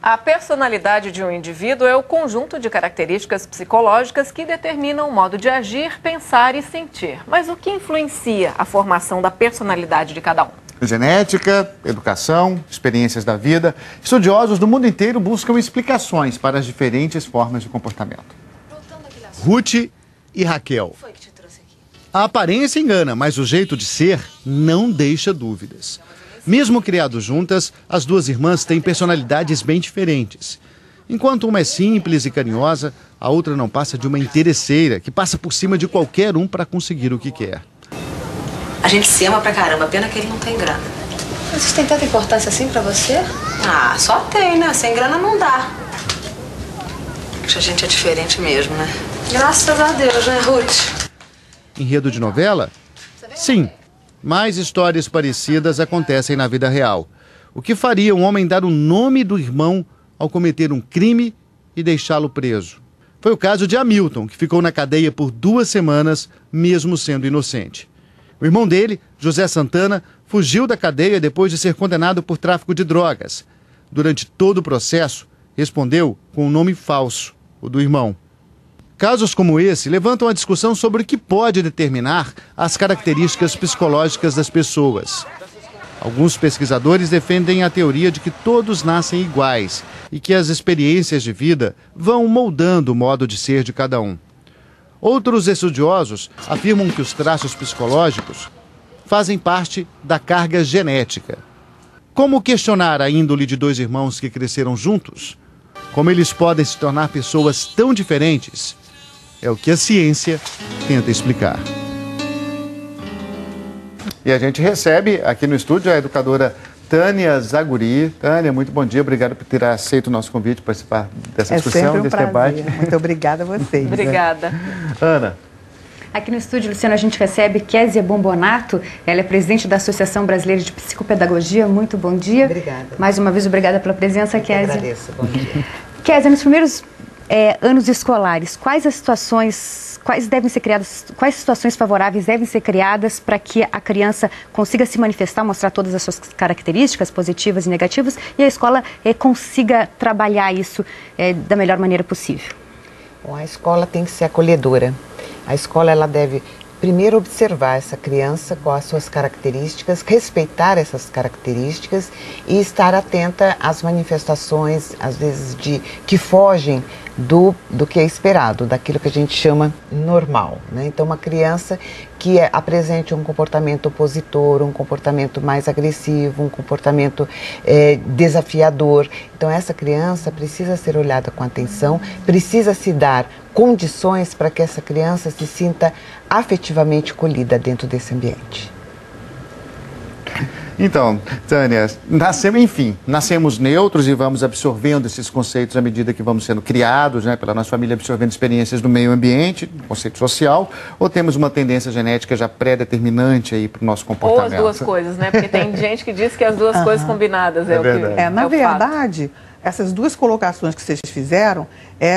A personalidade de um indivíduo é o conjunto de características psicológicas que determinam o modo de agir, pensar e sentir. Mas o que influencia a formação da personalidade de cada um? Genética, educação, experiências da vida. Estudiosos do mundo inteiro buscam explicações para as diferentes formas de comportamento. Ruth e Raquel. A aparência engana, mas o jeito de ser não deixa dúvidas. Mesmo criadas juntas, as duas irmãs têm personalidades bem diferentes. Enquanto uma é simples e carinhosa, a outra não passa de uma interesseira que passa por cima de qualquer um para conseguir o que quer. A gente se ama pra caramba, pena que ele não tem grana. Mas isso tem tanta importância assim pra você? Ah, só tem, né? Sem grana não dá. A gente é diferente mesmo, né? Graças a Deus, né, Ruth? Enredo de novela? Sim, mas histórias parecidas acontecem na vida real. O que faria um homem dar o nome do irmão ao cometer um crime e deixá-lo preso? Foi o caso de Hamilton, que ficou na cadeia por 2 semanas, mesmo sendo inocente. O irmão dele, José Santana, fugiu da cadeia depois de ser condenado por tráfico de drogas. Durante todo o processo, respondeu com um nome falso, o do irmão. Casos como esse levantam a discussão sobre o que pode determinar as características psicológicas das pessoas. Alguns pesquisadores defendem a teoria de que todos nascem iguais e que as experiências de vida vão moldando o modo de ser de cada um. Outros estudiosos afirmam que os traços psicológicos fazem parte da carga genética. Como questionar a índole de 2 irmãos que cresceram juntos? Como eles podem se tornar pessoas tão diferentes? É o que a ciência tenta explicar. E a gente recebe aqui no estúdio a educadora Tânia Zaguri. Tânia, muito bom dia. Obrigado por ter aceito o nosso convite para participar dessa discussão, desse debate. Muito obrigada a vocês. Obrigada. Ana. Aqui no estúdio, Luciano, a gente recebe Késia Bombonato. Ela é presidente da Associação Brasileira de Psicopedagogia. Muito bom dia. Obrigada. Mais uma vez, obrigada pela presença, Késia. Agradeço. Bom dia. Késia, nos primeiros anos escolares, quais situações favoráveis devem ser criadas para que a criança consiga se manifestar, mostrar todas as suas características positivas e negativas e a escola consiga trabalhar isso da melhor maneira possível? Bom, a escola tem que ser acolhedora. A escola ela deve primeiro observar essa criança com as suas características, respeitar essas características e estar atenta às manifestações, às vezes, que fogem do que é esperado, daquilo que a gente chama normal, né? Então, uma criança que apresente um comportamento opositor, um comportamento mais agressivo, um comportamento desafiador. Então, essa criança precisa ser olhada com atenção, precisa se dar condições para que essa criança se sinta afetivamente acolhida dentro desse ambiente. Então, Tânia, nascemos neutros e vamos absorvendo esses conceitos à medida que vamos sendo criados, né, pela nossa família, absorvendo experiências do meio ambiente, conceito social, ou temos uma tendência genética já pré-determinante aí para o nosso comportamento? Ou as duas coisas, né? Porque tem gente que diz que as duas coisas combinadas é o que na verdade, essas duas colocações que vocês fizeram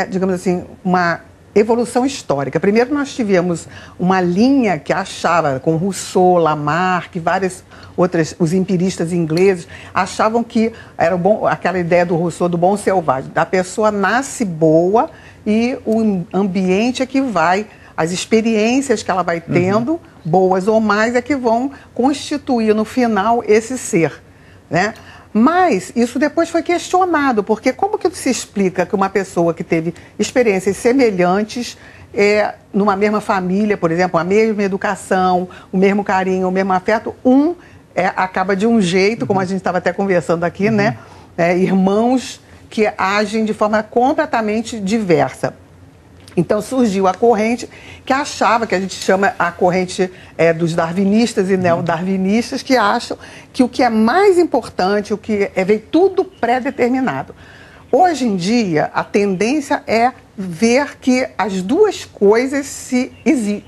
digamos assim, uma evolução histórica. Primeiro, nós tivemos uma linha que achava, com Rousseau, Lamarck, várias outras, os empiristas ingleses, achavam que era aquela ideia do Rousseau do bom selvagem. A pessoa nasce boa e o ambiente é que vai, as experiências que ela vai tendo, boas ou mais, é que vão constituir no final esse ser, né? Mas isso depois foi questionado, porque como que se explica que uma pessoa que teve experiências semelhantes, numa mesma família, por exemplo, a mesma educação, o mesmo carinho, o mesmo afeto, acaba de um jeito, como a gente estava até conversando aqui, né? Irmãos que agem de forma completamente diversa. Então surgiu a corrente que achava, que a gente chama a corrente dos darwinistas e neodarwinistas, que acham que o que é mais importante, o que vem tudo pré-determinado. Hoje em dia, a tendência é ver que as duas coisas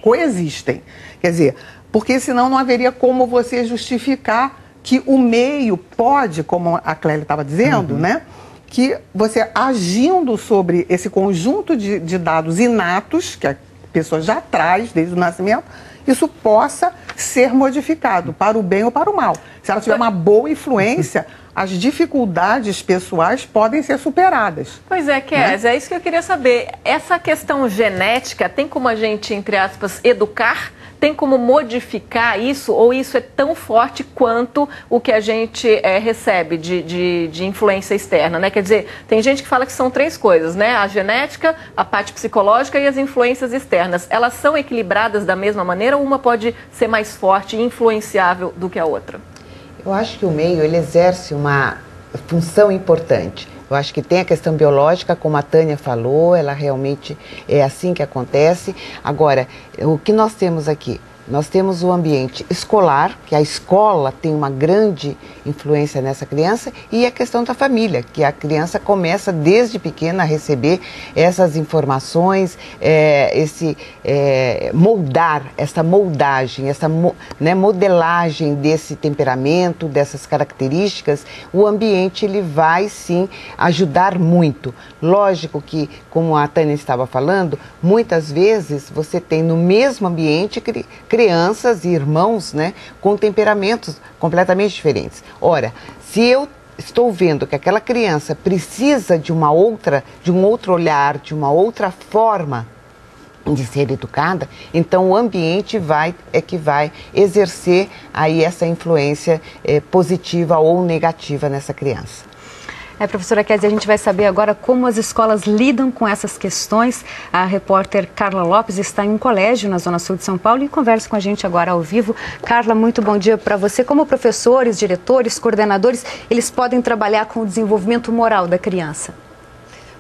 coexistem. Quer dizer, porque senão não haveria como você justificar que o meio pode, como a Clélia estava dizendo, né? Que você agindo sobre esse conjunto de dados inatos, que a pessoa já traz desde o nascimento, isso possa ser modificado para o bem ou para o mal. Se ela tiver uma boa influência, as dificuldades pessoais podem ser superadas. Pois é, Kézia, é isso que eu queria saber. Essa questão genética, tem como a gente, entre aspas, educar? Tem como modificar isso? Ou isso é tão forte quanto o que a gente recebe de influência externa, né? Quer dizer, tem gente que fala que são 3 coisas, né? A genética, a parte psicológica e as influências externas. Elas são equilibradas da mesma maneira ou uma pode ser mais forte e influenciável do que a outra? Eu acho que o meio, ele exerce uma função importante. Eu acho que tem a questão biológica, como a Tânia falou, ela realmente é assim que acontece. Agora, o que nós temos aqui? Nós temos o ambiente escolar, que a escola tem uma grande influência nessa criança, e a questão da família, que a criança começa desde pequena a receber essas informações, moldar, essa moldagem, essa modelagem desse temperamento, dessas características. O ambiente, ele vai sim ajudar muito. Lógico que, como a Tânia estava falando, muitas vezes você tem no mesmo ambiente crianças e irmãos, né, com temperamentos completamente diferentes. Ora, se eu estou vendo que aquela criança precisa de um outro olhar, de uma outra forma de ser educada, então o ambiente vai exercer aí essa influência positiva ou negativa nessa criança. Professora Kézia, a gente vai saber agora como as escolas lidam com essas questões. A repórter Carla Lopes está em um colégio na Zona Sul de São Paulo e conversa com a gente agora ao vivo. Carla, muito bom dia para você. Como professores, diretores, coordenadores, eles podem trabalhar com o desenvolvimento moral da criança?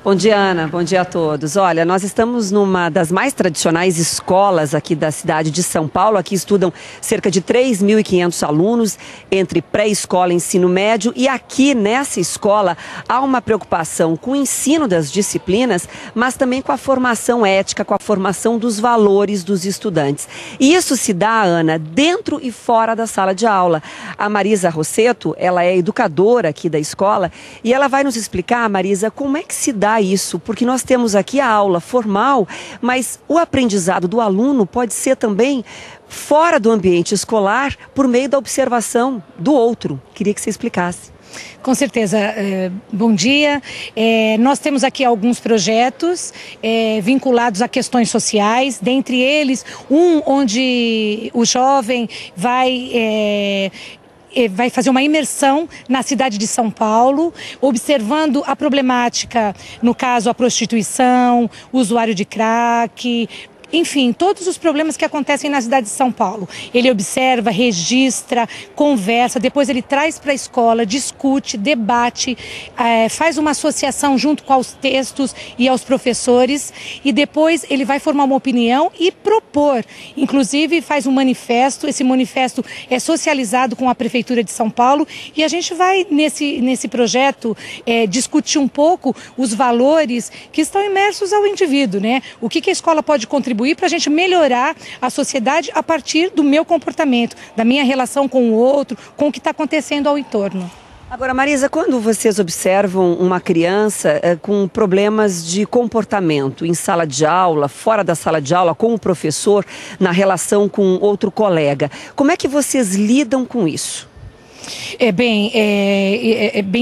Bom dia, Ana. Bom dia a todos. Olha, nós estamos numa das mais tradicionais escolas aqui da cidade de São Paulo. Aqui estudam cerca de 3.500 alunos entre pré-escola e ensino médio. E aqui nessa escola há uma preocupação com o ensino das disciplinas, mas também com a formação ética, com a formação dos valores dos estudantes. E isso se dá, Ana, dentro e fora da sala de aula. A Marisa Rosseto, ela é educadora aqui da escola e ela vai nos explicar, Marisa, como é que se dá isso, porque nós temos aqui a aula formal, mas o aprendizado do aluno pode ser também fora do ambiente escolar, por meio da observação do outro. Queria que você explicasse. Com certeza. Bom dia. Nós temos aqui alguns projetos vinculados a questões sociais, dentre eles onde o jovem vai fazer uma imersão na cidade de São Paulo, observando a problemática, no caso a prostituição, o usuário de crack, enfim, todos os problemas que acontecem na cidade de São Paulo. Ele observa, registra, conversa, depois ele traz para a escola, discute, debate, faz uma associação junto com os textos e aos professores e depois ele vai formar uma opinião e propor. Inclusive faz um manifesto, esse manifesto é socializado com a Prefeitura de São Paulo e a gente vai nesse projeto discutir um pouco os valores que estão imersos ao indivíduo, né? O que a escola pode contribuir para a gente melhorar a sociedade a partir do meu comportamento, da minha relação com o outro, com o que está acontecendo ao entorno. Agora, Marisa, quando vocês observam uma criança com problemas de comportamento em sala de aula, fora da sala de aula, com o professor, na relação com outro colega, como é que vocês lidam com isso? É bem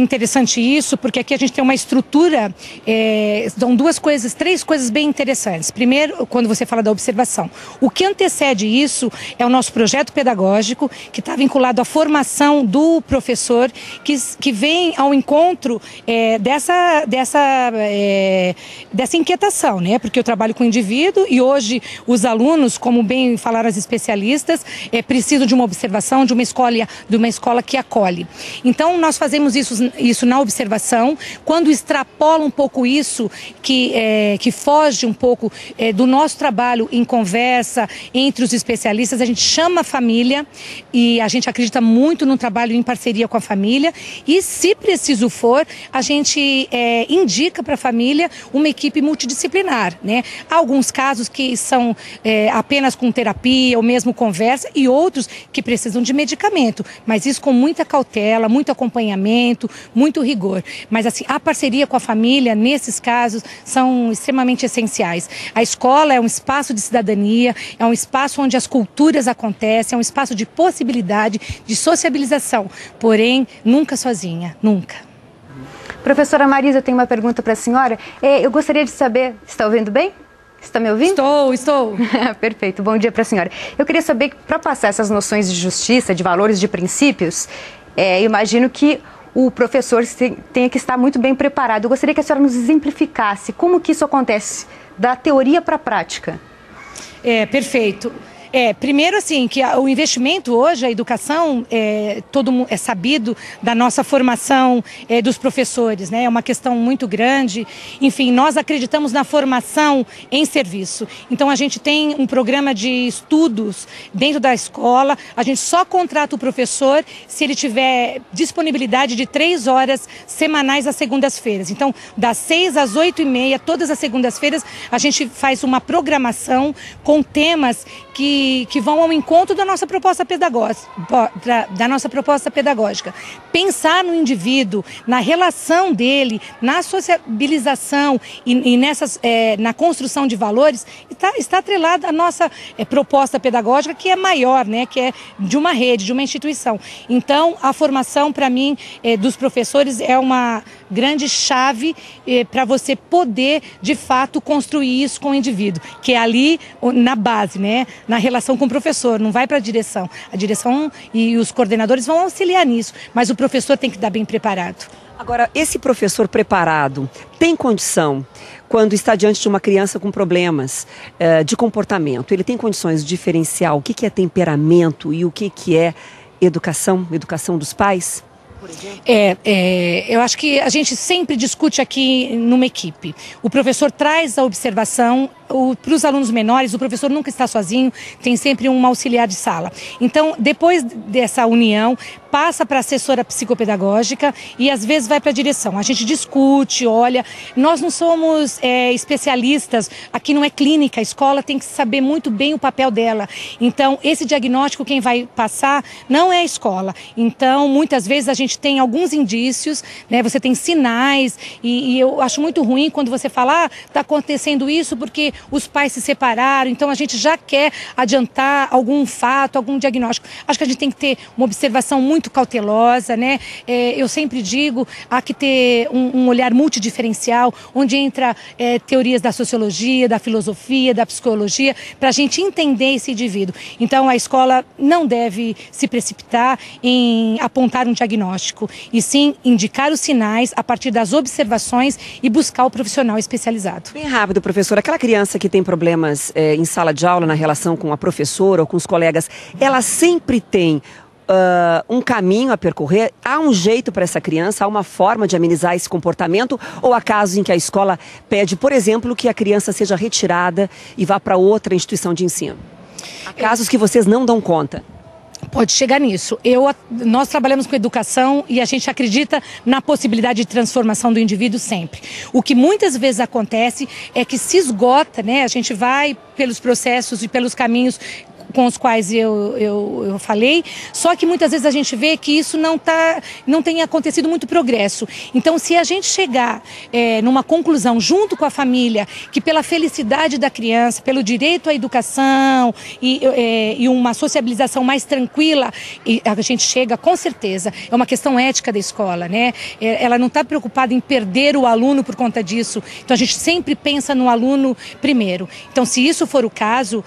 interessante isso, porque aqui a gente tem uma estrutura, são três coisas bem interessantes. Primeiro, quando você fala da observação, o que antecede isso é o nosso projeto pedagógico, que está vinculado à formação do professor, que vem ao encontro dessa inquietação, né? Porque eu trabalho com o indivíduo e hoje os alunos, como bem falaram as especialistas, precisam de uma observação, de uma escola que acolhe. Então, nós fazemos isso na observação. Quando extrapola um pouco isso, que foge um pouco do nosso trabalho em conversa entre os especialistas, a gente chama a família e a gente acredita muito no trabalho em parceria com a família e, se preciso for, a gente indica para a família uma equipe multidisciplinar, né? Há alguns casos que são apenas com terapia ou mesmo conversa e outros que precisam de medicamento, mas isso com com muita cautela, muito acompanhamento, muito rigor. Mas assim, a parceria com a família, nesses casos, são extremamente essenciais. A escola é um espaço de cidadania, é um espaço onde as culturas acontecem, é um espaço de possibilidade, de sociabilização, porém, nunca sozinha, nunca. Professora Marisa, eu tenho uma pergunta para a senhora. Eu gostaria de saber, está ouvindo bem? Está me ouvindo? Estou. Perfeito, bom dia para a senhora. Eu queria saber que para passar essas noções de justiça, de valores, de princípios, eu imagino que o professor tenha que estar muito bem preparado. Eu gostaria que a senhora nos exemplificasse como que isso acontece, da teoria para a prática. Perfeito. Primeiro, assim, que o investimento hoje, a educação, todo mundo é sabido da nossa formação dos professores, né? É uma questão muito grande. Enfim, nós acreditamos na formação em serviço. Então, a gente tem um programa de estudos dentro da escola. A gente só contrata o professor se ele tiver disponibilidade de 3 horas semanais às segundas-feiras. Então, das 6 às 8h30, todas as segundas-feiras, a gente faz uma programação com temas que vão ao encontro da nossa proposta pedagógica. Pensar no indivíduo, na relação dele, na sociabilização e na construção de valores, está atrelada à nossa proposta pedagógica, que é maior, né, que é de uma rede, de uma instituição. Então, a formação, para mim, dos professores é uma grande chave para você poder, de fato, construir isso com o indivíduo, que é ali na base, né, na relação com o professor, não vai para a direção. A direção e os coordenadores vão auxiliar nisso, mas o professor tem que estar bem preparado. Agora, esse professor preparado tem condição, quando está diante de uma criança com problemas de comportamento, ele tem condições de diferenciar o que é temperamento e o que é educação dos pais? Eu acho que a gente sempre discute aqui numa equipe. O professor traz a observação, para os alunos menores, o professor nunca está sozinho, tem sempre um auxiliar de sala. Então, depois dessa união, passa para a assessora psicopedagógica e às vezes vai para a direção. A gente discute, olha, nós não somos especialistas, aqui não é clínica, a escola tem que saber muito bem o papel dela. Então, esse diagnóstico quem vai passar não é a escola. Então, muitas vezes a gente tem alguns indícios, né? Você tem sinais e eu acho muito ruim quando você fala, está acontecendo isso porque os pais se separaram, então a gente já quer adiantar algum fato, algum diagnóstico. Acho que a gente tem que ter uma observação muito cautelosa, né? Eu sempre digo, há que ter um olhar multidiferencial, onde entra teorias da sociologia, da filosofia, da psicologia, para a gente entender esse indivíduo. Então, a escola não deve se precipitar em apontar um diagnóstico, e sim indicar os sinais a partir das observações e buscar o profissional especializado. Bem rápido, professor. Aquela criança que tem problemas em sala de aula, na relação com a professora ou com os colegas, ela sempre tem um caminho a percorrer? Há um jeito para essa criança? Há uma forma de amenizar esse comportamento? Ou há casos em que a escola pede, por exemplo, que a criança seja retirada e vá para outra instituição de ensino? Há casos que vocês não dão conta? Pode chegar nisso. Nós trabalhamos com educação e a gente acredita na possibilidade de transformação do indivíduo sempre. O que muitas vezes acontece é que se esgota, né? A gente vai pelos processos e pelos caminhos com os quais eu falei, só que muitas vezes a gente vê que isso não tem acontecido muito progresso. Então, se a gente chegar numa conclusão junto com a família, que pela felicidade da criança, pelo direito à educação e uma sociabilização mais tranquila, a gente chega, com certeza, é uma questão ética da escola, né? Ela não está preocupada em perder o aluno por conta disso, então a gente sempre pensa no aluno primeiro. Então, se isso for o caso,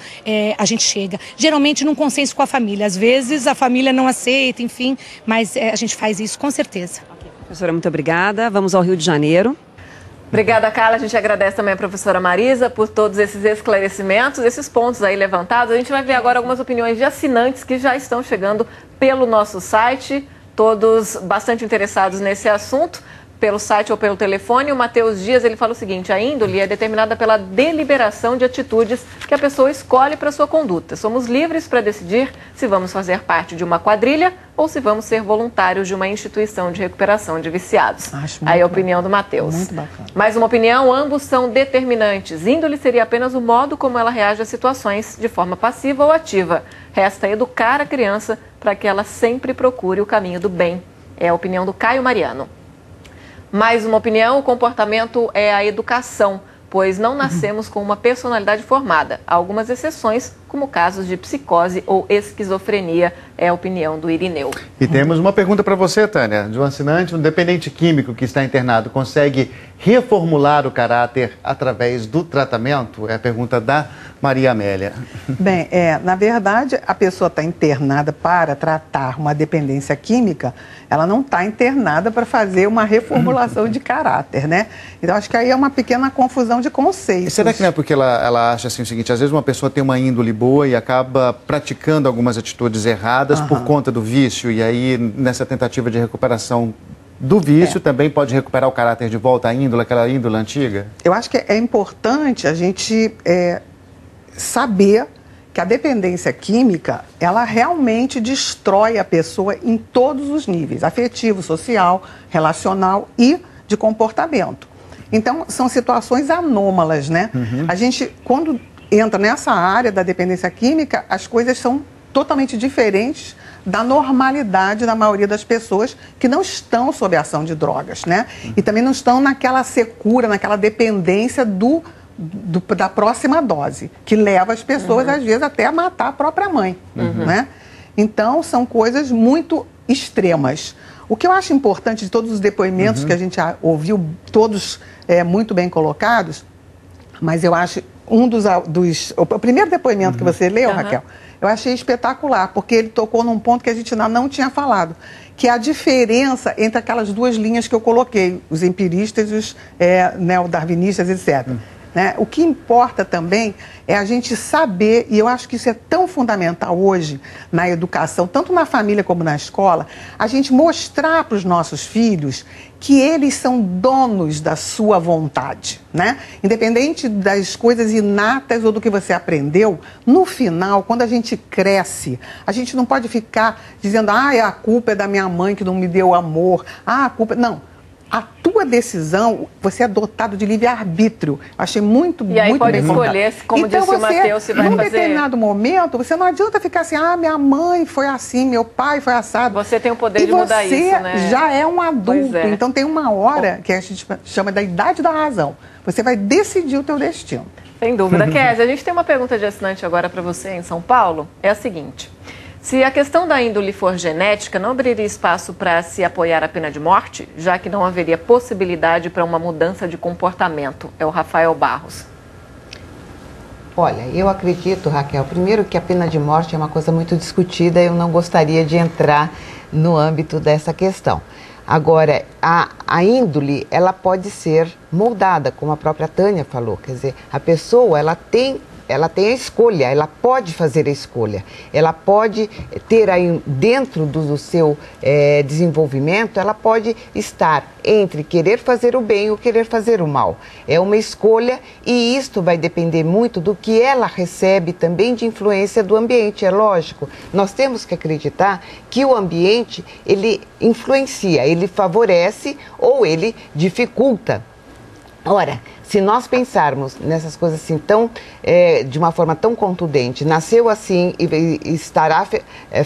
a gente chega. Geralmente num consenso com a família. Às vezes a família não aceita, enfim, mas a gente faz isso com certeza. Okay. Professora, muito obrigada. Vamos ao Rio de Janeiro. Obrigada, Carla. A gente agradece também a professora Marisa por todos esses esclarecimentos, esses pontos aí levantados. A gente vai ver agora algumas opiniões de assinantes que já estão chegando pelo nosso site, todos bastante interessados nesse assunto. pelo site ou pelo telefone. O Matheus Dias, ele fala o seguinte: a índole é determinada pela deliberação de atitudes que a pessoa escolhe para sua conduta. Somos livres para decidir se vamos fazer parte de uma quadrilha ou se vamos ser voluntários de uma instituição de recuperação de viciados. Aí a opinião do Matheus. Muito bacana. Mais uma opinião: ambos são determinantes. Índole seria apenas o modo como ela reage a situações de forma passiva ou ativa. Resta educar a criança para que ela sempre procure o caminho do bem. É a opinião do Caio Mariano. Mais uma opinião: o comportamento é a educação, pois não nascemos com uma personalidade formada. Há algumas exceções, como casos de psicose ou esquizofrenia. É a opinião do Irineu. E temos uma pergunta para você, Tânia, de um assinante: um dependente químico que está internado consegue reformular o caráter através do tratamento? É a pergunta da Maria Amélia. Bem, na verdade, a pessoa está internada para tratar uma dependência química, ela não está internada para fazer uma reformulação de caráter, né? Então, acho que aí é uma pequena confusão de conceitos. Será que não é porque ela acha assim o seguinte: às vezes uma pessoa tem uma índole boa e acaba praticando algumas atitudes erradas por conta do vício, e aí nessa tentativa de recuperação do vício também pode recuperar o caráter de volta à índole, aquela índole antiga? Eu acho que é importante a gente saber que a dependência química, ela realmente destrói a pessoa em todos os níveis: afetivo, social, relacional e de comportamento. Então, são situações anômalas, né? A gente, quando entra nessa área da dependência química, as coisas são totalmente diferentes da normalidade da maioria das pessoas que não estão sob a ação de drogas, né? E também não estão naquela secura, naquela dependência da próxima dose, que leva as pessoas, às vezes, até a matar a própria mãe, né? Então, são coisas muito extremas. O que eu acho importante de todos os depoimentos que a gente ouviu, todos muito bem colocados, mas eu acho o primeiro depoimento que você leu, Raquel, eu achei espetacular, porque ele tocou num ponto que a gente ainda não tinha falado, que é a diferença entre aquelas duas linhas que eu coloquei, os empiristas e os neodarwinistas, etc. Né? O que importa também é a gente saber, e eu acho que isso é tão fundamental hoje na educação, tanto na família como na escola, a gente mostrar para os nossos filhos que eles são donos da sua vontade, né? Independente das coisas inatas ou do que você aprendeu, no final, quando a gente cresce, a gente não pode ficar dizendo: a culpa é da minha mãe que não me deu amor, a culpa... Não. A tua decisão, você é dotado de livre-arbítrio. Achei muito bem. E aí pode escolher, como disse o Matheus, se vai fazer... Num determinado momento, você não adianta ficar assim: minha mãe foi assim, meu pai foi assado. Você tem o poder de mudar isso, né? E você já é um adulto. Então tem uma hora que a gente chama da idade da razão. Você vai decidir o teu destino. Sem dúvida. Kézia, a gente tem uma pergunta de assinante agora para você em São Paulo. É a seguinte: se a questão da índole for genética, não abriria espaço para se apoiar a pena de morte, já que não haveria possibilidade para uma mudança de comportamento? É o Rafael Barros. Olha, eu acredito, Raquel, primeiro que a pena de morte é uma coisa muito discutida, eu não gostaria de entrar no âmbito dessa questão. Agora, a índole, ela pode ser moldada, como a própria Tânia falou, quer dizer, a pessoa, ela tem a escolha, ela pode fazer a escolha, ela pode ter aí dentro do seu desenvolvimento, ela pode estar entre querer fazer o bem ou querer fazer o mal. É uma escolha e isto vai depender muito do que ela recebe também de influência do ambiente, é lógico. Nós temos que acreditar que o ambiente, ele influencia, ele favorece ou ele dificulta. Ora, se nós pensarmos nessas coisas assim de uma forma tão contundente, nasceu assim e estará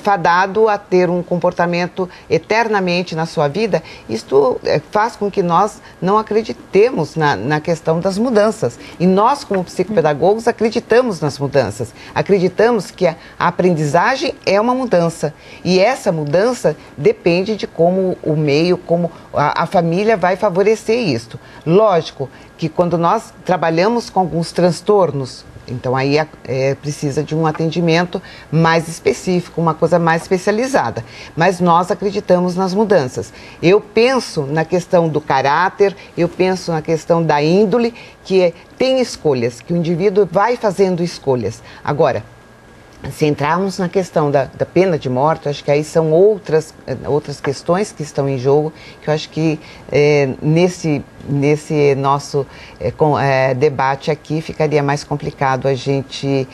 fadado a ter um comportamento eternamente na sua vida, isto faz com que nós não acreditemos na questão das mudanças. E nós, como psicopedagogos, acreditamos nas mudanças. Acreditamos que a aprendizagem é uma mudança. E essa mudança depende de como o meio, como a família vai favorecer isto. Lógico que quando nós trabalhamos com alguns transtornos, então aí precisa de um atendimento mais específico, uma coisa mais especializada. Mas nós acreditamos nas mudanças. Eu penso na questão do caráter, eu penso na questão da índole, que tem escolhas, que o indivíduo vai fazendo escolhas. Agora, se entrarmos na questão da pena de morte, acho que aí são outras questões que estão em jogo, que eu acho que nesse nosso debate aqui ficaria mais complicado a gente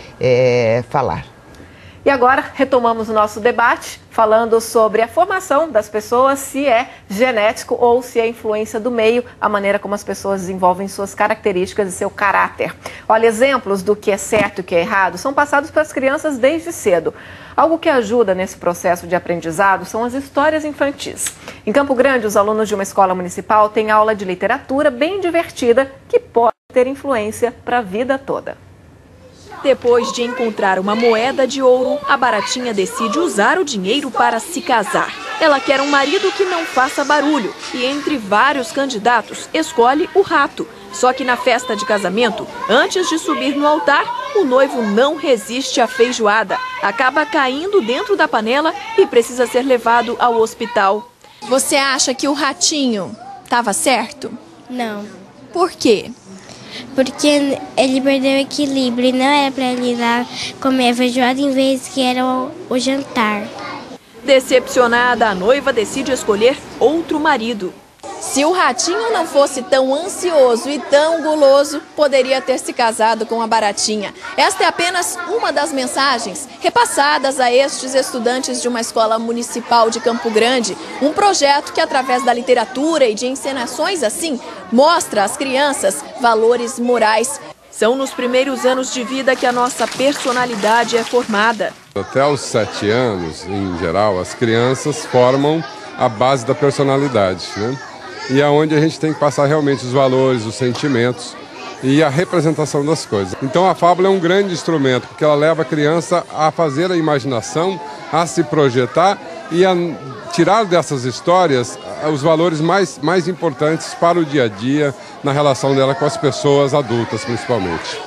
falar. E agora retomamos o nosso debate falando sobre a formação das pessoas, se é genético ou se é influência do meio, a maneira como as pessoas desenvolvem suas características e seu caráter. Olha, exemplos do que é certo e o que é errado são passados para as crianças desde cedo. Algo que ajuda nesse processo de aprendizado são as histórias infantis. Em Campo Grande, os alunos de uma escola municipal têm aula de literatura bem divertida que pode ter influência para a vida toda. Depois de encontrar uma moeda de ouro, a Baratinha decide usar o dinheiro para se casar. Ela quer um marido que não faça barulho e, entre vários candidatos, escolhe o rato. Só que na festa de casamento, antes de subir no altar, o noivo não resiste à feijoada. Acaba caindo dentro da panela e precisa ser levado ao hospital. Você acha que o ratinho estava certo? Não. Por quê? Porque ele perdeu o equilíbrio e não era para ele ir lá comer a feijoada em vez que era o jantar. Decepcionada, a noiva decide escolher outro marido. Se o ratinho não fosse tão ansioso e tão guloso, poderia ter se casado com a Baratinha. Esta é apenas uma das mensagens repassadas a estes estudantes de uma escola municipal de Campo Grande. Um projeto que, através da literatura e de encenações assim, mostra às crianças valores morais. São nos primeiros anos de vida que a nossa personalidade é formada. Até os 7 anos, em geral, as crianças formam a base da personalidade, né? E é onde a gente tem que passar realmente os valores, os sentimentos e a representação das coisas. Então a fábula é um grande instrumento, porque ela leva a criança a fazer a imaginação, a se projetar e a tirar dessas histórias os valores mais importantes para o dia a dia, na relação dela com as pessoas adultas, principalmente.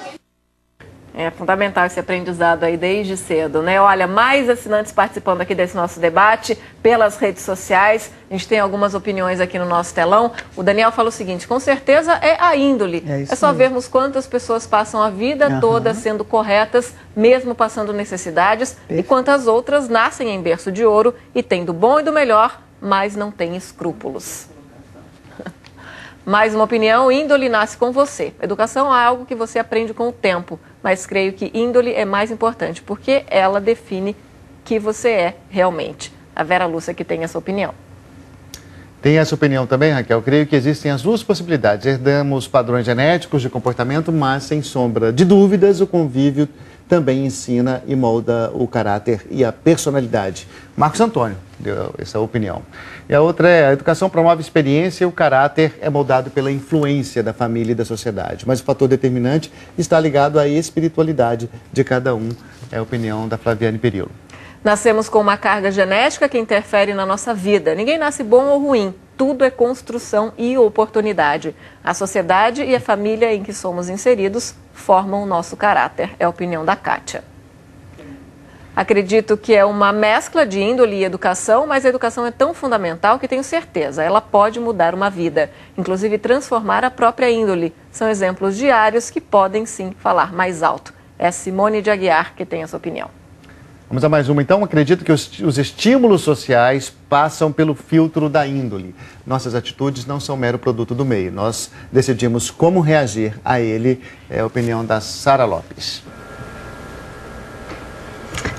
É fundamental esse aprendizado aí desde cedo, né? Olha, mais assinantes participando aqui desse nosso debate pelas redes sociais. A gente tem algumas opiniões aqui no nosso telão. O Daniel fala o seguinte: com certeza é a índole. É só vermos quantas pessoas passam a vida toda sendo corretas, mesmo passando necessidades, e quantas outras nascem em berço de ouro e têm do bom e do melhor, mas não têm escrúpulos. Mais uma opinião: índole nasce com você. Educação é algo que você aprende com o tempo, mas creio que índole é mais importante, porque ela define que você é realmente. A Vera Lúcia que tem essa opinião. Tem essa opinião também, Raquel? Creio que existem as duas possibilidades. Herdamos padrões genéticos de comportamento, mas sem sombra de dúvidas, o convívio também ensina e molda o caráter e a personalidade. Marcos Antônio deu essa opinião. E a outra é: a educação promove experiência e o caráter é moldado pela influência da família e da sociedade. Mas o fator determinante está ligado à espiritualidade de cada um. É a opinião da Flaviane Perillo. Nascemos com uma carga genética que interfere na nossa vida. Ninguém nasce bom ou ruim. Tudo é construção e oportunidade. A sociedade e a família em que somos inseridos formam o nosso caráter. É a opinião da Kátia. Acredito que é uma mescla de índole e educação, mas a educação é tão fundamental que tenho certeza, ela pode mudar uma vida, inclusive transformar a própria índole. São exemplos diários que podem sim falar mais alto. É Simone de Aguiar que tem essa opinião. Vamos a mais uma, então. Acredito que os estímulos sociais passam pelo filtro da índole. Nossas atitudes não são mero produto do meio. Nós decidimos como reagir a ele. É a opinião da Sara Lopes.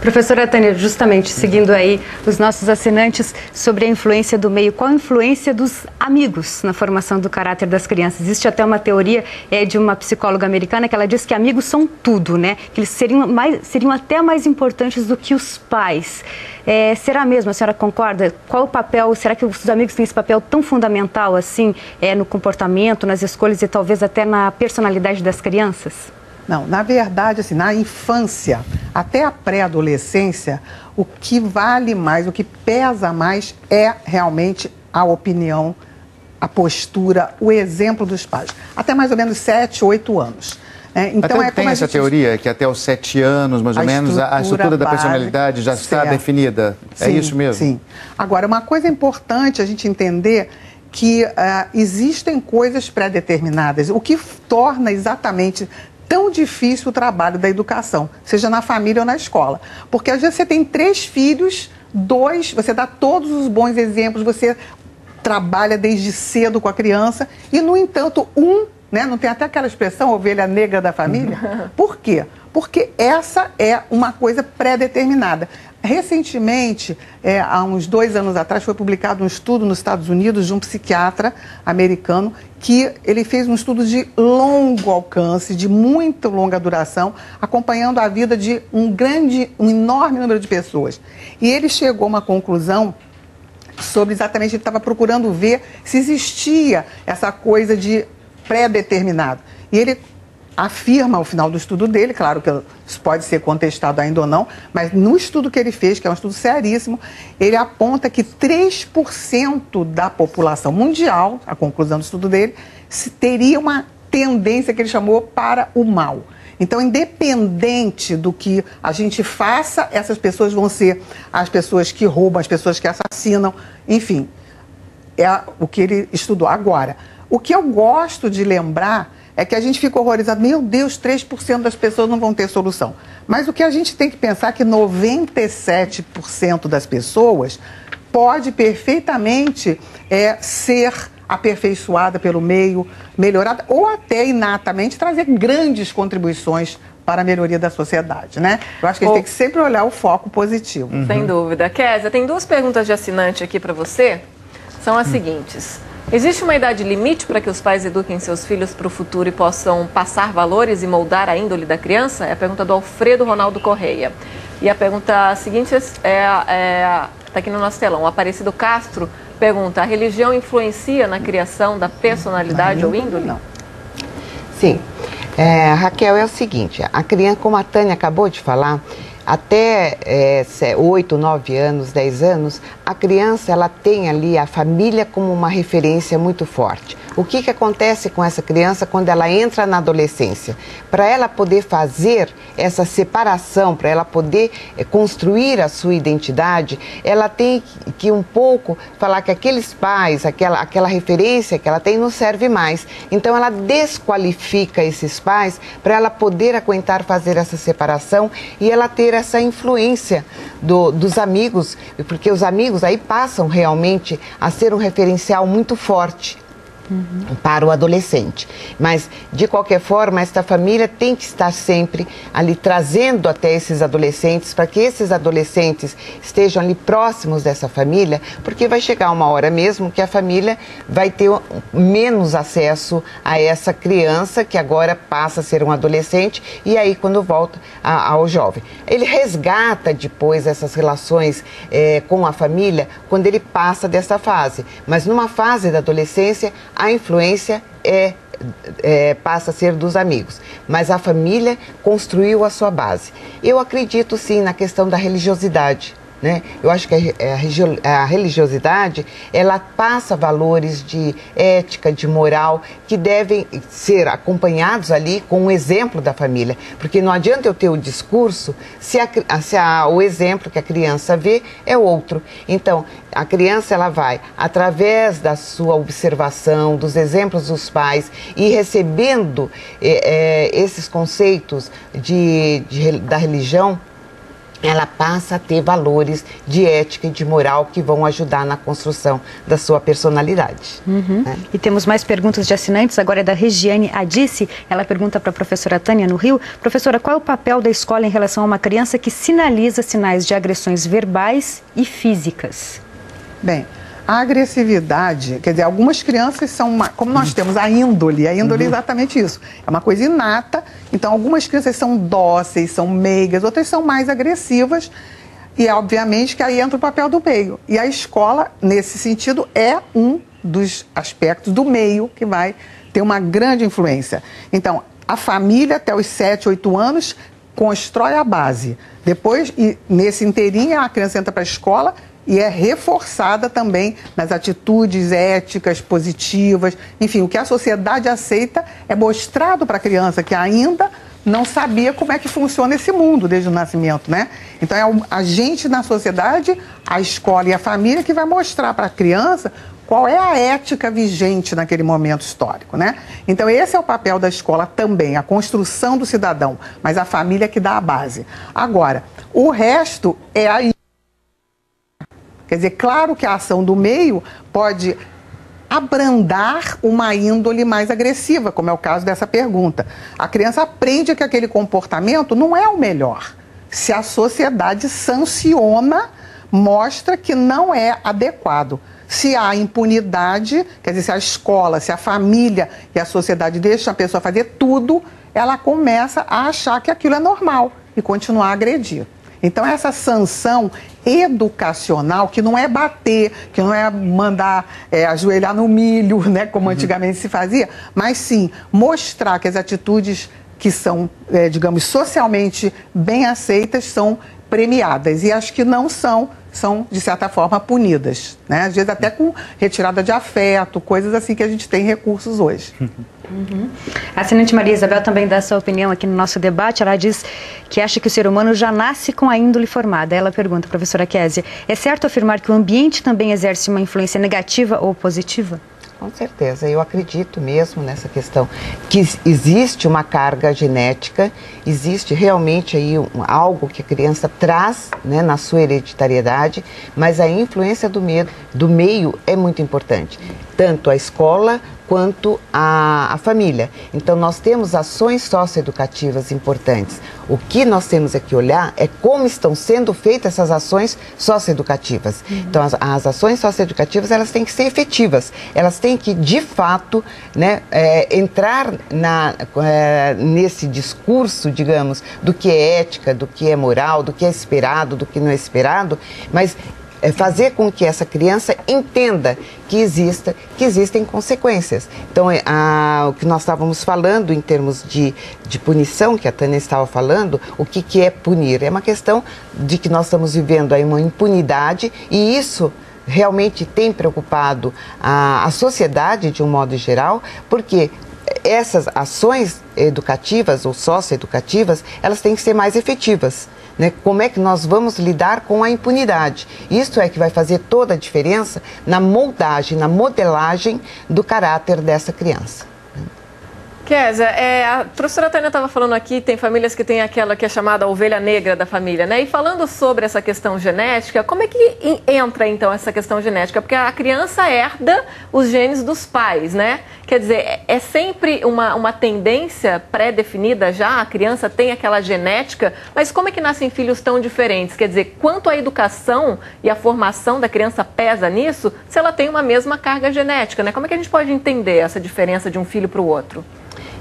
Professora Tânia, justamente seguindo aí os nossos assinantes sobre a influência do meio, qual a influência dos amigos na formação do caráter das crianças? Existe até uma teoria de uma psicóloga americana que ela diz que amigos são tudo, né? Que eles seriam até mais importantes do que os pais. Será mesmo? A senhora concorda? Qual o papel? Será que os amigos têm esse papel tão fundamental assim no comportamento, nas escolhas e talvez até na personalidade das crianças? Não, na verdade, assim, na infância, até a pré-adolescência, o que vale mais, o que pesa mais é realmente a opinião, a postura, o exemplo dos pais. Até mais ou menos 7, 8 anos. Então, até tem essa teoria que até os 7 anos, mais ou menos, a estrutura da personalidade já está definida. É isso mesmo? Sim. Agora, uma coisa importante a gente entender que existem coisas pré-determinadas. O que torna exatamente tão difícil o trabalho da educação, seja na família ou na escola. Porque às vezes você tem 3 filhos, 2, você dá todos os bons exemplos, você trabalha desde cedo com a criança e, no entanto, né, não tem até aquela expressão, ovelha negra da família? Por quê? Porque essa é uma coisa pré-determinada. Recentemente, há uns 2 anos atrás, foi publicado um estudo nos Estados Unidos de um psiquiatra americano que ele fez um estudo de longo alcance, de muito longa duração, acompanhando a vida de um enorme número de pessoas. E ele chegou a uma conclusão sobre exatamente, ele estava procurando ver se existia essa coisa de pré-determinado. E ele afirma ao final do estudo dele, claro que isso pode ser contestado ainda ou não, mas no estudo que ele fez, que é um estudo seríssimo, ele aponta que 3% da população mundial, a conclusão do estudo dele, teria uma tendência que ele chamou para o mal. Então, independente do que a gente faça, essas pessoas vão ser as pessoas que roubam, as pessoas que assassinam, enfim, é o que ele estudou. Agora, o que eu gosto de lembrar é que a gente fica horrorizado, meu Deus, 3% das pessoas não vão ter solução. Mas o que a gente tem que pensar é que 97% das pessoas pode perfeitamente ser aperfeiçoada pelo meio, melhorada, ou até inatamente trazer grandes contribuições para a melhoria da sociedade, né? Eu acho que a gente tem que sempre olhar o foco positivo. Sem dúvida. Kézia, tem 2 perguntas de assinante aqui para você. São as seguintes. Existe uma idade limite para que os pais eduquem seus filhos para o futuro e possam passar valores e moldar a índole da criança? É a pergunta do Alfredo Ronaldo Correia. E a pergunta seguinte está aqui no nosso telão. O Aparecido Castro pergunta: a religião influencia na criação da personalidade ou índole? Não. Sim. Raquel, é o seguinte, a criança, como a Tânia acabou de falar, até 8, 9 anos, 10 anos, a criança ela tem ali a família como uma referência muito forte. O que acontece com essa criança quando ela entra na adolescência? Para ela poder fazer essa separação, para ela poder construir a sua identidade, ela tem que um pouco falar que aqueles pais, aquela referência que ela tem não serve mais. Então ela desqualifica esses pais para ela poder aguentar fazer essa separação e ela ter essa influência dos amigos, porque os amigos aí passam realmente a ser um referencial muito forte para o adolescente. Mas, de qualquer forma, esta família tem que estar sempre ali trazendo até esses adolescentes, para que esses adolescentes estejam ali próximos dessa família, porque vai chegar uma hora mesmo que a família vai ter menos acesso a essa criança que agora passa a ser um adolescente e aí quando volta ao jovem. Ele resgata depois essas relações com a família quando ele passa dessa fase, mas numa fase da adolescência a influência passa a ser dos amigos, mas a família construiu a sua base. Eu acredito sim na questão da religiosidade, né? Eu acho que a religiosidade, ela passa valores de ética, de moral, que devem ser acompanhados ali com o exemplo da família. Porque não adianta eu ter o discurso se o exemplo que a criança vê é outro. Então, a criança ela vai, através da sua observação, dos exemplos dos pais e recebendo esses conceitos da religião, ela passa a ter valores de ética e de moral que vão ajudar na construção da sua personalidade. Né? E temos mais perguntas de assinantes, agora é da Regiane Adice. Ela pergunta para a professora Tânia no Rio: professora, qual é o papel da escola em relação a uma criança que sinaliza sinais de agressões verbais e físicas? Bem, a agressividade, quer dizer, algumas crianças são, como nós temos a índole é exatamente isso, é uma coisa inata, então algumas crianças são dóceis, são meigas, outras são mais agressivas e obviamente que aí entra o papel do meio. E a escola, nesse sentido, é um dos aspectos do meio que vai ter uma grande influência. Então, a família até os 7, 8 anos constrói a base. Depois, nesse inteirinho, a criança entra para a escola e é reforçada também nas atitudes éticas, positivas. Enfim, o que a sociedade aceita é mostrado para a criança que ainda não sabia como é que funciona esse mundo desde o nascimento, né? Então é a gente na sociedade, a escola e a família que vai mostrar para a criança qual é a ética vigente naquele momento histórico, né? Então esse é o papel da escola também, a construção do cidadão, mas a família que dá a base. Agora, o resto é aí. Quer dizer, claro que a ação do meio pode abrandar uma índole mais agressiva, como é o caso dessa pergunta. A criança aprende que aquele comportamento não é o melhor. Se a sociedade sanciona, mostra que não é adequado. Se há impunidade, quer dizer, se a escola, se a família e a sociedade deixam a pessoa fazer tudo, ela começa a achar que aquilo é normal e continuar a agredir. Então, essa sanção educacional, que não é bater, que não é mandar ajoelhar no milho, né, como antigamente se fazia, mas sim mostrar que as atitudes que são, digamos, socialmente bem aceitas são premiadas. E as que não são, de certa forma, punidas, né? Às vezes até com retirada de afeto, coisas assim que a gente tem recursos hoje. A assinante Maria Isabel também dá sua opinião aqui no nosso debate. Ela diz que acha que o ser humano já nasce com a índole formada. Ela pergunta, professora Kézia, é certo afirmar que o ambiente também exerce uma influência negativa ou positiva? Com certeza, eu acredito mesmo nessa questão, que existe uma carga genética, existe realmente aí algo que a criança traz, né, na sua hereditariedade, mas a influência do meio é muito importante, tanto a escola quanto a família. Então nós temos ações socioeducativas importantes. O que nós temos que olhar é como estão sendo feitas essas ações socioeducativas. Então as ações socioeducativas, elas têm que ser efetivas, elas têm que de fato, né, entrar nesse discurso, digamos, do que é ética, do que é moral, do que é esperado, do que não é esperado, mas fazer com que essa criança entenda que existem consequências. Então, o que nós estávamos falando em termos de punição, que a Tânia estava falando, o que é punir? É uma questão de que nós estamos vivendo aí uma impunidade, e isso realmente tem preocupado a sociedade de um modo geral, porque essas ações educativas ou socioeducativas, elas têm que ser mais efetivas. Né? Como é que nós vamos lidar com a impunidade? Isso é que vai fazer toda a diferença na moldagem, na modelagem do caráter dessa criança. Kézia, a professora Tânia estava falando aqui, tem famílias que tem aquela que é chamada ovelha negra da família, né? E falando sobre essa questão genética, como é que entra então essa questão genética? Porque a criança herda os genes dos pais, né? Quer dizer, é sempre uma tendência pré-definida já? A criança tem aquela genética, mas como é que nascem filhos tão diferentes? Quer dizer, quanto a educação e a formação da criança pesa nisso, se ela tem uma mesma carga genética, né? Como é que a gente pode entender essa diferença de um filho para o outro?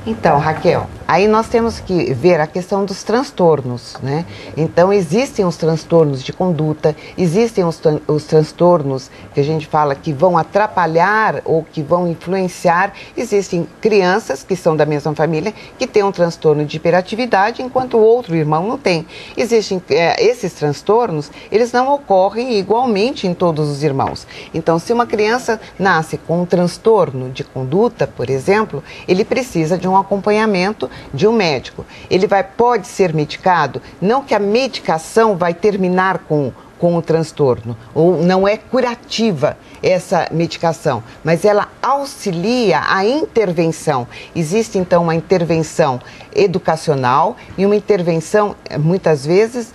Então, Raquel, aí nós temos que ver a questão dos transtornos, né? Então, existem os transtornos de conduta, existem os transtornos que a gente fala que vão atrapalhar ou que vão influenciar. Existem crianças que são da mesma família que têm um transtorno de hiperatividade, enquanto o outro irmão não tem. Existem esses transtornos, eles não ocorrem igualmente em todos os irmãos. Então, se uma criança nasce com um transtorno de conduta, por exemplo, ele precisa de um acompanhamento de um médico. Ele pode ser medicado, não que a medicação vai terminar com o transtorno, ou não é curativa essa medicação, mas ela auxilia a intervenção. Existe então uma intervenção educacional e uma intervenção, muitas vezes,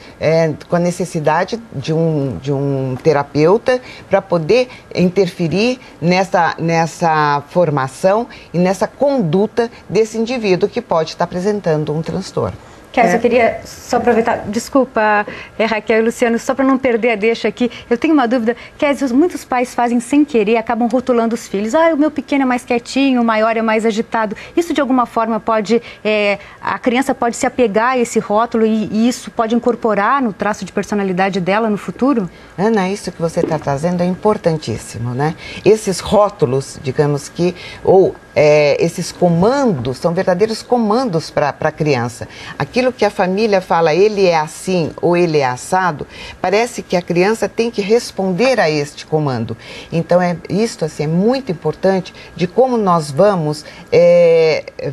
com a necessidade de um terapeuta para poder interferir nessa formação e nessa conduta desse indivíduo que pode estar apresentando um transtorno. Kézia, eu queria só aproveitar, desculpa, Raquel e Luciano, só para não perder a deixa aqui, eu tenho uma dúvida. Kézia, muitos pais fazem sem querer, acabam rotulando os filhos. O meu pequeno é mais quietinho, o maior é mais agitado. Isso de alguma forma a criança pode se apegar a esse rótulo e isso pode incorporar no traço de personalidade dela no futuro? Ana, isso que você está trazendo é importantíssimo, né? Esses rótulos, digamos que, ou esses comandos, são verdadeiros comandos para a criança. Aquilo que a família fala, ele é assim ou ele é assado, parece que a criança tem que responder a este comando. Então, isto assim, é muito importante de como nós vamos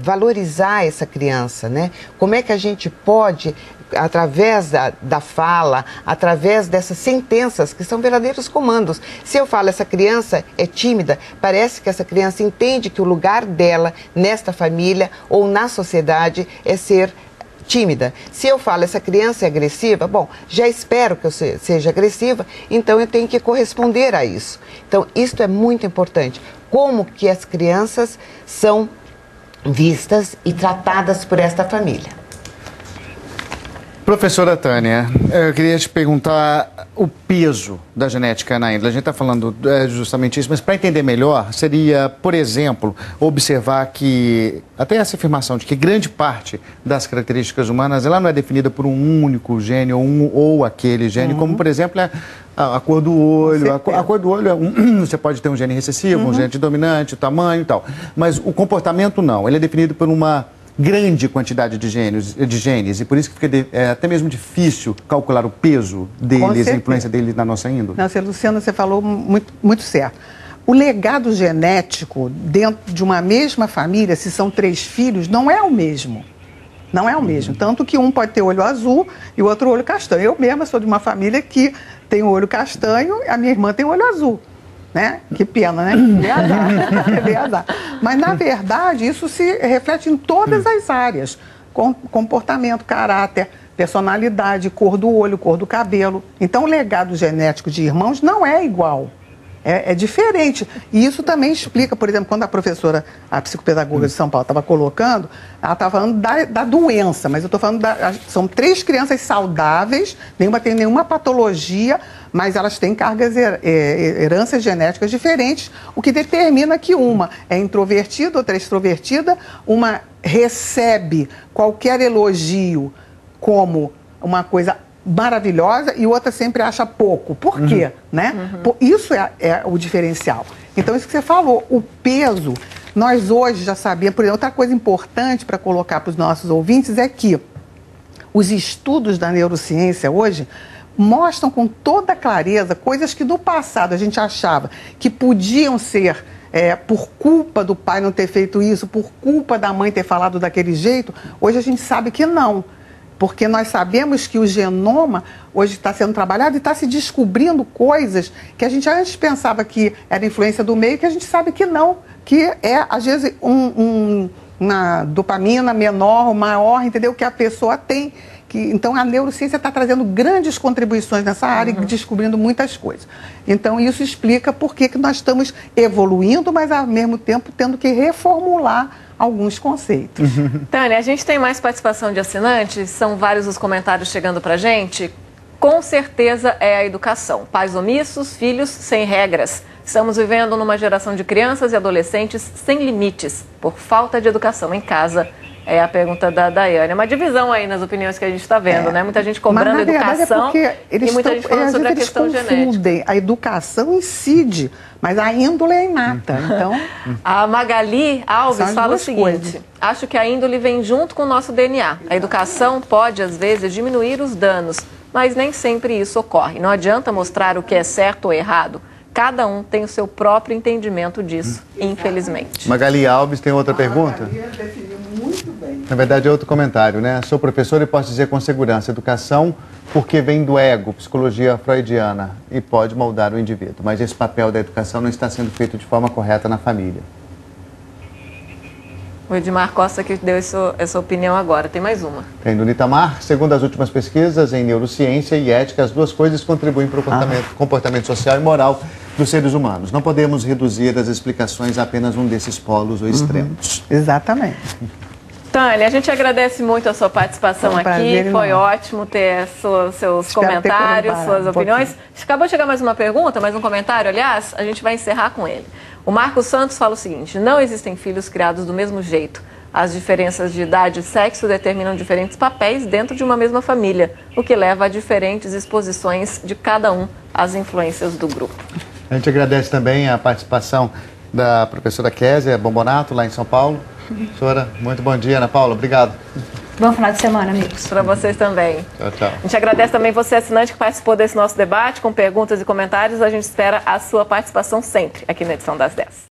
valorizar essa criança, né? Como é que a gente pode, através da fala, através dessas sentenças, que são verdadeiros comandos. Se eu falo, essa criança é tímida, parece que essa criança entende que o lugar dela nesta família ou na sociedade é ser tímida. Se eu falo, essa criança é agressiva, bom, já espero que eu seja agressiva, então eu tenho que corresponder a isso. Então, isto é muito importante. Como que as crianças são vistas e tratadas por esta família. Professora Tânia, eu queria te perguntar o peso da genética na índole. A gente está falando justamente isso, mas para entender melhor, seria, por exemplo, observar que, até essa afirmação de que grande parte das características humanas, ela não é definida por um único gene ou aquele gene, como, por exemplo, a cor do olho. A cor do olho, você pode ter um gene recessivo, um gene dominante, o tamanho e tal. Mas o comportamento não, ele é definido por uma grande quantidade de genes e por isso que fica até mesmo difícil calcular o peso deles, a influência deles na nossa índole. Não, Luciana, você falou muito certo. O legado genético dentro de uma mesma família, se são 3 filhos, não é o mesmo. Não é o mesmo. Tanto que um pode ter olho azul e o outro olho castanho. Eu mesma sou de uma família que tem o olho castanho e a minha irmã tem o olho azul. Né? Que pena, né? É azar. Mas, na verdade, isso se reflete em todas as áreas. Comportamento, caráter, personalidade, cor do olho, cor do cabelo. Então, o legado genético de irmãos não é igual. É diferente. E isso também explica, por exemplo, quando a psicopedagoga de São Paulo estava colocando, ela estava falando da doença, mas eu estou falando são 3 crianças saudáveis, nenhuma tem nenhuma patologia, mas elas têm cargas, heranças genéticas diferentes, o que determina que uma é introvertida, outra é extrovertida, uma recebe qualquer elogio como uma coisa maravilhosa e outra sempre acha pouco. Por quê? Né? Isso é o diferencial. Então, isso que você falou, o peso, nós hoje já sabemos, por exemplo, outra coisa importante para colocar para os nossos ouvintes é que os estudos da neurociência hoje mostram com toda clareza coisas que no passado a gente achava que podiam ser por culpa do pai não ter feito isso, por culpa da mãe ter falado daquele jeito, hoje a gente sabe que não. Porque nós sabemos que o genoma hoje está sendo trabalhado e está se descobrindo coisas que a gente antes pensava que era influência do meio, que a gente sabe que não, que é, às vezes, uma dopamina menor ou maior, entendeu? Que a pessoa tem. Então, a neurociência está trazendo grandes contribuições nessa área e descobrindo muitas coisas. Então, isso explica por que nós estamos evoluindo, mas, ao mesmo tempo, tendo que reformular alguns conceitos. Tânia, a gente tem mais participação de assinantes, são vários os comentários chegando para a gente. Com certeza é a educação. Pais omissos, filhos sem regras. Estamos vivendo numa geração de crianças e adolescentes sem limites, por falta de educação em casa. É a pergunta da Daiane. É uma divisão aí nas opiniões que a gente está vendo, né? Muita gente cobrando educação e muita gente falando sobre a questão genética. A educação incide, mas a índole é inata. Então, a Magali Alves fala o seguinte: acho que a índole vem junto com o nosso DNA. A educação pode, às vezes, diminuir os danos, mas nem sempre isso ocorre. Não adianta mostrar o que é certo ou errado. Cada um tem o seu próprio entendimento disso, infelizmente. Magali Alves tem outra pergunta? Muito bem. Na verdade, é outro comentário, né? Sou professor e posso dizer com segurança, educação porque vem do ego, psicologia freudiana, e pode moldar o indivíduo. Mas esse papel da educação não está sendo feito de forma correta na família. O Edmar Costa que deu essa opinião agora. Tem mais uma. Tem do Nitamar. Segundo as últimas pesquisas em neurociência e ética, as duas coisas contribuem para o comportamento social e moral dos seres humanos. Não podemos reduzir as explicações a apenas um desses polos ou extremos. Exatamente. Tânia, a gente agradece muito a sua participação aqui. Foi ótimo ter seus comentários, suas opiniões. Acabou de chegar mais uma pergunta, mais um comentário, aliás, a gente vai encerrar com ele. O Marcos Santos fala o seguinte: não existem filhos criados do mesmo jeito. As diferenças de idade e sexo determinam diferentes papéis dentro de uma mesma família, o que leva a diferentes exposições de cada um às influências do grupo. A gente agradece também a participação da professora Kézia Bombonato, lá em São Paulo. Professora, muito bom dia, Ana Paula. Obrigado. Bom final de semana, amigos. Para vocês também. Tchau, tchau. A gente agradece também você, assinante, que participou desse nosso debate, com perguntas e comentários. A gente espera a sua participação sempre aqui na edição das 10.